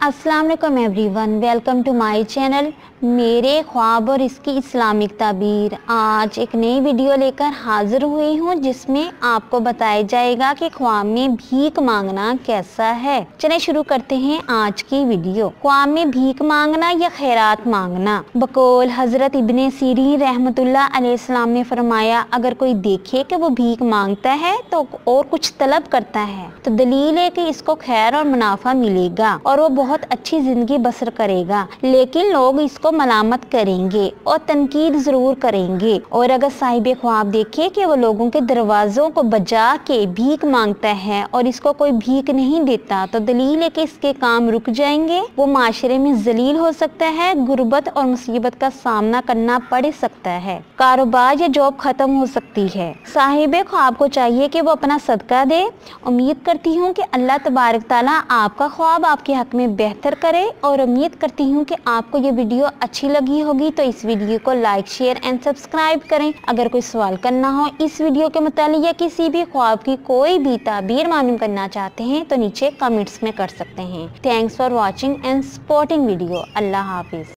अस्सलाम वालेकुम everyone, welcome to my channel. मेरे ख्वाब और इसकी इस्लामिक ताबीर। आज एक नई वीडियो लेकर हाजिर हुई हूँ जिसमें आपको बताया जाएगा कि ख्वाब में भीख मांगना कैसा है। चलें शुरू करते हैं आज की वीडियो। ख्वाब में भीख मांगना या खैरात मांगना। बकौल हजरत इब्ने सीरीन रहमतुल्लाह अलैहिस्सलाम ने फरमाया, अगर कोई देखे कि वो भीख मांगता है तो और कुछ तलब करता है तो दलील है कि इसको खैर और मुनाफा मिलेगा और वो बहुत अच्छी जिंदगी बसर करेगा। लेकिन लोग इसको मलामत करेंगे और तनकीद जरूर करेंगे। और अगर साहिब ख्वाब देखे कि वो लोगों के दरवाजों को बजा के भीख मांगता है और इसको कोई भीख नहीं देता तो दलील है कि इसके काम रुक जाएंगे, वो माशरे में जलील हो सकता है, गुर्बत और मुसीबत का सामना करना पड़ सकता है, कारोबार या जॉब खत्म हो सकती है। साहिब ख्वाब को चाहिए कि वो अपना सदका दे। उम्मीद करती हूँ कि अल्लाह तबारक ताला आपका ख्वाब आपके हक में बेहतर करे और उम्मीद करती हूँ कि आपको ये वीडियो अच्छी लगी होगी तो इस वीडियो को लाइक शेयर एंड सब्सक्राइब करें। अगर कोई सवाल करना हो इस वीडियो के मुतालिक या किसी भी ख्वाब की कोई भी ताबीर मालूम करना चाहते हैं तो नीचे कमेंट्स में कर सकते हैं। Thanks for watching and supporting video. Allah Hafiz.